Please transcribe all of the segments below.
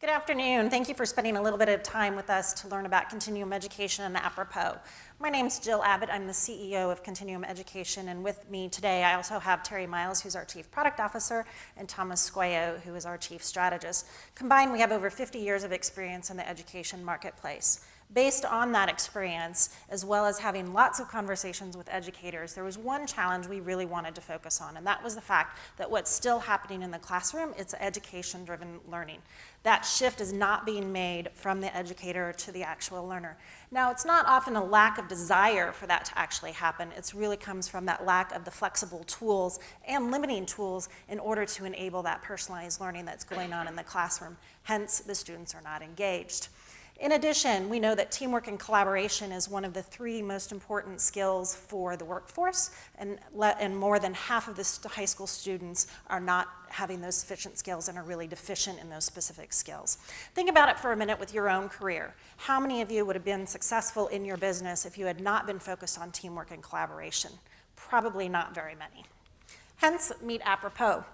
Good afternoon. Thank you for spending a little bit of time with us to learn about Continuum Education and Apropos. My name's Jill Abbott. I'm the CEO of Continuum Education, and with me today I also have Terry Miles, who's our Chief Product Officer, and Thomas Squayo, who is our Chief Strategist. Combined, we have over 50 years of experience in the education marketplace. Based on that experience, as well as having lots of conversations with educators, there was one challenge we really wanted to focus on, and that was the fact that what's still happening in the classroom is education-driven learning. That shift is not being made from the educator to the actual learner. Now, it's not often a lack of desire for that to actually happen. It really comes from that lack of the flexible tools and limiting tools in order to enable that personalized learning that's going on in the classroom. Hence, the students are not engaged. In addition, we know that teamwork and collaboration is one of the three most important skills for the workforce, and more than half of the high school students are not having those sufficient skills and are really deficient in those specific skills. Think about it for a minute with your own career. How many of you would have been successful in your business if you had not been focused on teamwork and collaboration? Probably not very many. Hence, meet Apropos.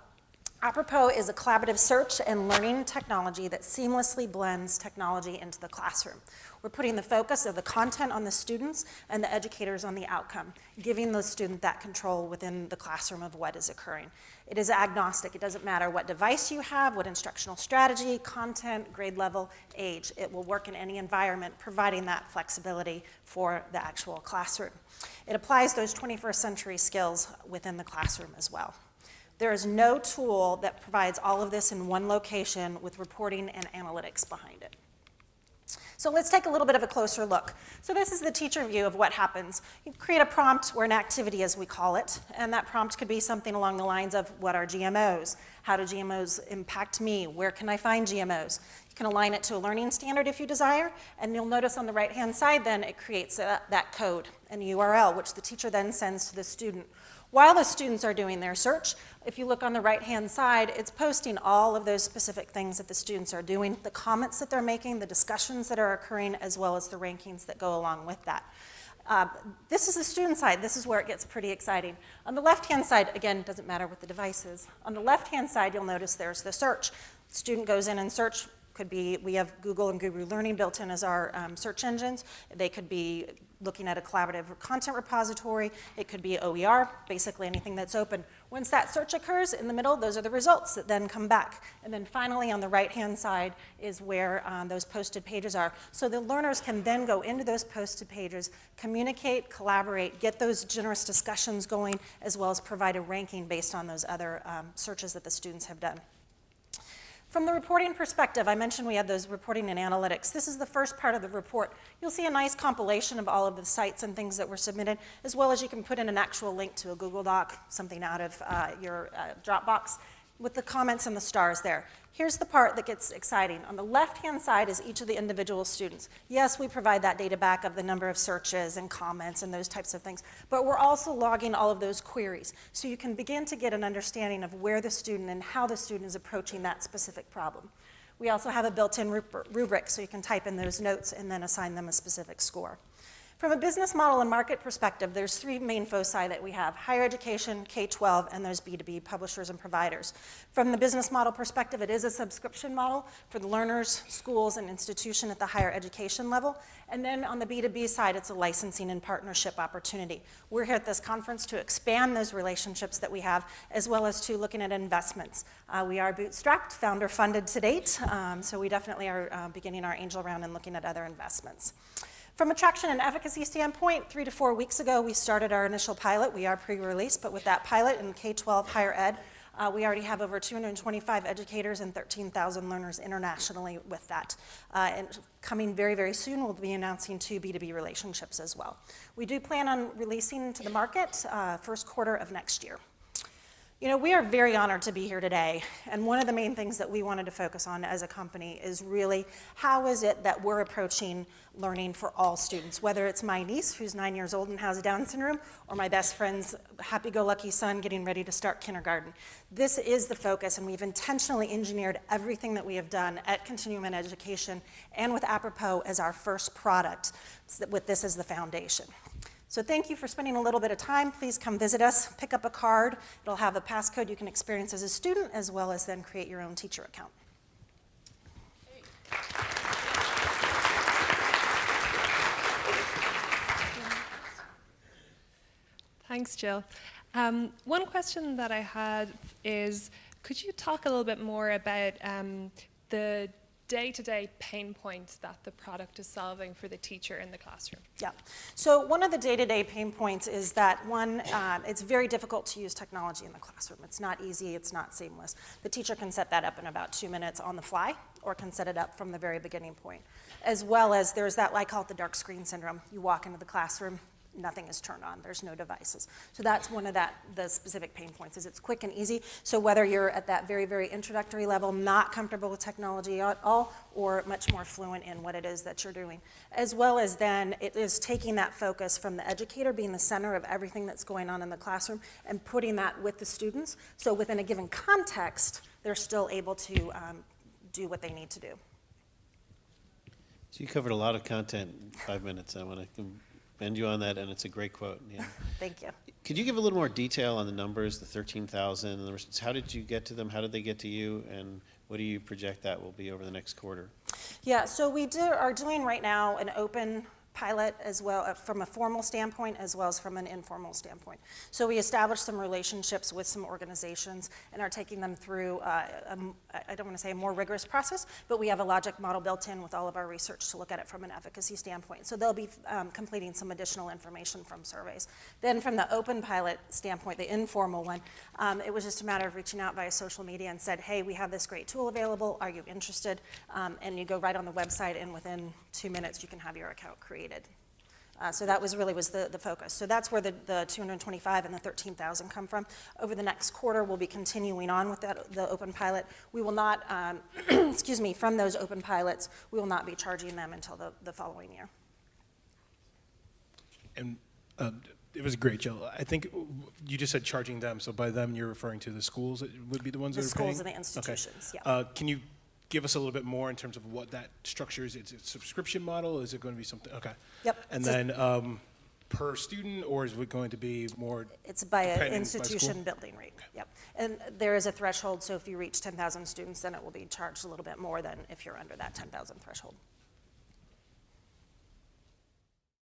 Apropos is a collaborative search and learning technology that seamlessly blends technology into the classroom. We're putting the focus of the content on the students and the educators on the outcome, giving the student that control within the classroom of what is occurring. It is agnostic. It doesn't matter what device you have, what instructional strategy, content, grade level, age. It will work in any environment, providing that flexibility for the actual classroom. It applies those 21st century skills within the classroom as well. There is no tool that provides all of this in one location with reporting and analytics behind it. So let's take a little bit of a closer look. So this is the teacher view of what happens. You create a prompt or an activity, as we call it, and that prompt could be something along the lines of, what are GMOs? How do GMOs impact me? Where can I find GMOs? You can align it to a learning standard if you desire, and you'll notice on the right-hand side then it creates that code and URL, which the teacher then sends to the student. While the students are doing their search, if you look on the right-hand side, it's posting all of those specific things that the students are doing, the comments that they're making, the discussions that are occurring, as well as the rankings that go along with that. This is the student side. This is where it gets pretty exciting. On the left-hand side, again, it doesn't matter what the device is. On the left-hand side, you'll notice there's the search. The student goes in and search. Could be, we have Google and Guru Learning built in as our search engines. They could be looking at a collaborative content repository. It could be OER, basically anything that's open. Once that search occurs, in the middle, those are the results that then come back. And then finally, on the right-hand side is where those posted pages are. So the learners can then go into those posted pages, communicate, collaborate, get those generous discussions going, as well as provide a ranking based on those other searches that the students have done. From the reporting perspective, I mentioned we had those reporting and analytics. This is the first part of the report. You'll see a nice compilation of all of the sites and things that were submitted, as well as you can put in an actual link to a Google Doc, something out of your Dropbox, with the comments and the stars there. Here's the part that gets exciting. On the left-hand side is each of the individual students. Yes, we provide that data back of the number of searches and comments and those types of things, but we're also logging all of those queries. So you can begin to get an understanding of where the student and how the student is approaching that specific problem. We also have a built-in rubric, so you can type in those notes and then assign them a specific score. From a business model and market perspective, there's three main foci that we have: higher education, K-12, and those B2B publishers and providers. From the business model perspective, it is a subscription model for the learners, schools, and institution at the higher education level. And then on the B2B side, it's a licensing and partnership opportunity. We're here at this conference to expand those relationships that we have, as well as to looking at investments. We are bootstrapped, founder funded to date, so we definitely are beginning our angel round and looking at other investments. From a traction and efficacy standpoint, 3 to 4 weeks ago, we started our initial pilot. We are pre-release, but with that pilot in K-12 higher ed, we already have over 225 educators and 13,000 learners internationally with that. And coming very, very soon, we'll be announcing 2 B2B relationships as well. We do plan on releasing to the market first quarter of next year. You know, we are very honored to be here today, and one of the main things that we wanted to focus on as a company is really how is it that we're approaching learning for all students, whether it's my niece who's 9 years old and has Down syndrome, or my best friend's happy-go-lucky son getting ready to start kindergarten. This is the focus, and we've intentionally engineered everything that we have done at Continuum Education and with Apropos as our first product, with this as the foundation. So thank you for spending a little bit of time. Please come visit us, pick up a card. It'll have a passcode you can experience as a student, as well as then create your own teacher account. Thanks, Jill. One question that I had is, could you talk a little bit more about the day-to-day pain points that the product is solving for the teacher in the classroom? Yeah. So one of the day-to-day pain points is that, one, it's very difficult to use technology in the classroom. It's not easy, it's not seamless. The teacher can set that up in about 2 minutes on the fly, or can set it up from the very beginning point. As well as there's that, I call it the dark screen syndrome. You walk into the classroom, nothing is turned on, there's no devices. So that's one of the specific pain points, is it's quick and easy. So whether you're at that very, very introductory level, not comfortable with technology at all, or much more fluent in what it is that you're doing. As well as then, it is taking that focus from the educator being the center of everything that's going on in the classroom and putting that with the students. So within a given context, they're still able to do what they need to do. So you covered a lot of content in 5 minutes. I want to commend you on that, and it's a great quote. Yeah. Thank you. Could you give a little more detail on the numbers, the 13,000? How did you get to them? How did they get to you? And what do you project that will be over the next quarter? Yeah, so we are doing right now an open pilot as well from a formal standpoint as well as from an informal standpoint. So we established some relationships with some organizations and are taking them through, I don't want to say a more rigorous process, but we have a logic model built in with all of our research to look at it from an efficacy standpoint. So they'll be completing some additional information from surveys. Then from the open pilot standpoint, the informal one, it was just a matter of reaching out via social media and said, hey, we have this great tool available, are you interested? And you go right on the website, and within 2 minutes you can have your account created. So that was the focus. So that's where the 225 and the 13,000 come from. Over the next quarter, we'll be continuing on with the open pilot. We will not, excuse me, from those open pilots, we will not be charging them until the following year. And it was great, Jill. I think you just said charging them, so by them you're referring to the schools that would be the ones that are paying? The schools and the institutions, okay. Yeah. Can you give us a little bit more in terms of what that structure is? Is it a subscription model? Is it going to be something? Okay. Yep. And then per student, or is it going to be more? It's by an depending institution by building rate. Okay. Yep. And there is a threshold, so if you reach 10,000 students, then it will be charged a little bit more than if you're under that 10,000 threshold.